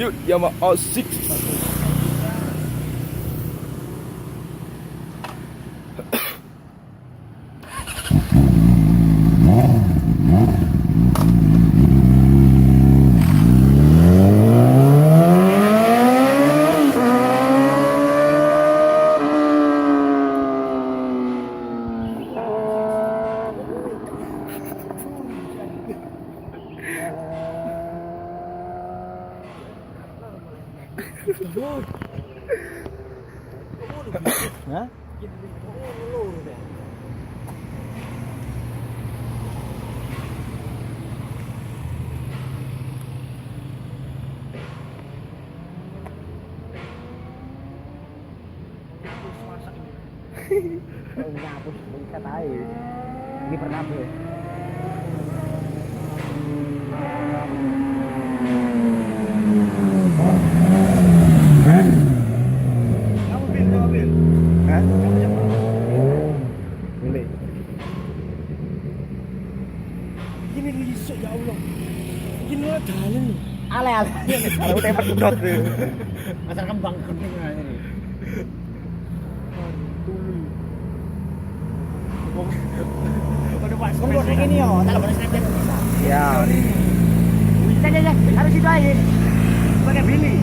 Yuk Yamaha 6. Hah? Ngapus ikat aja. Ini pernah ya. Hah? Boleh. Ini lisuk ya Allah. Ini dalan. Ale. Kalau tembak kedot tuh. Asal kembang kuning aja nih. Udah pas. Tunggu kayak gini yo, tak boleh snapchat bisa. Ya. Bisa aja, harus itu aja. Pakai Billy.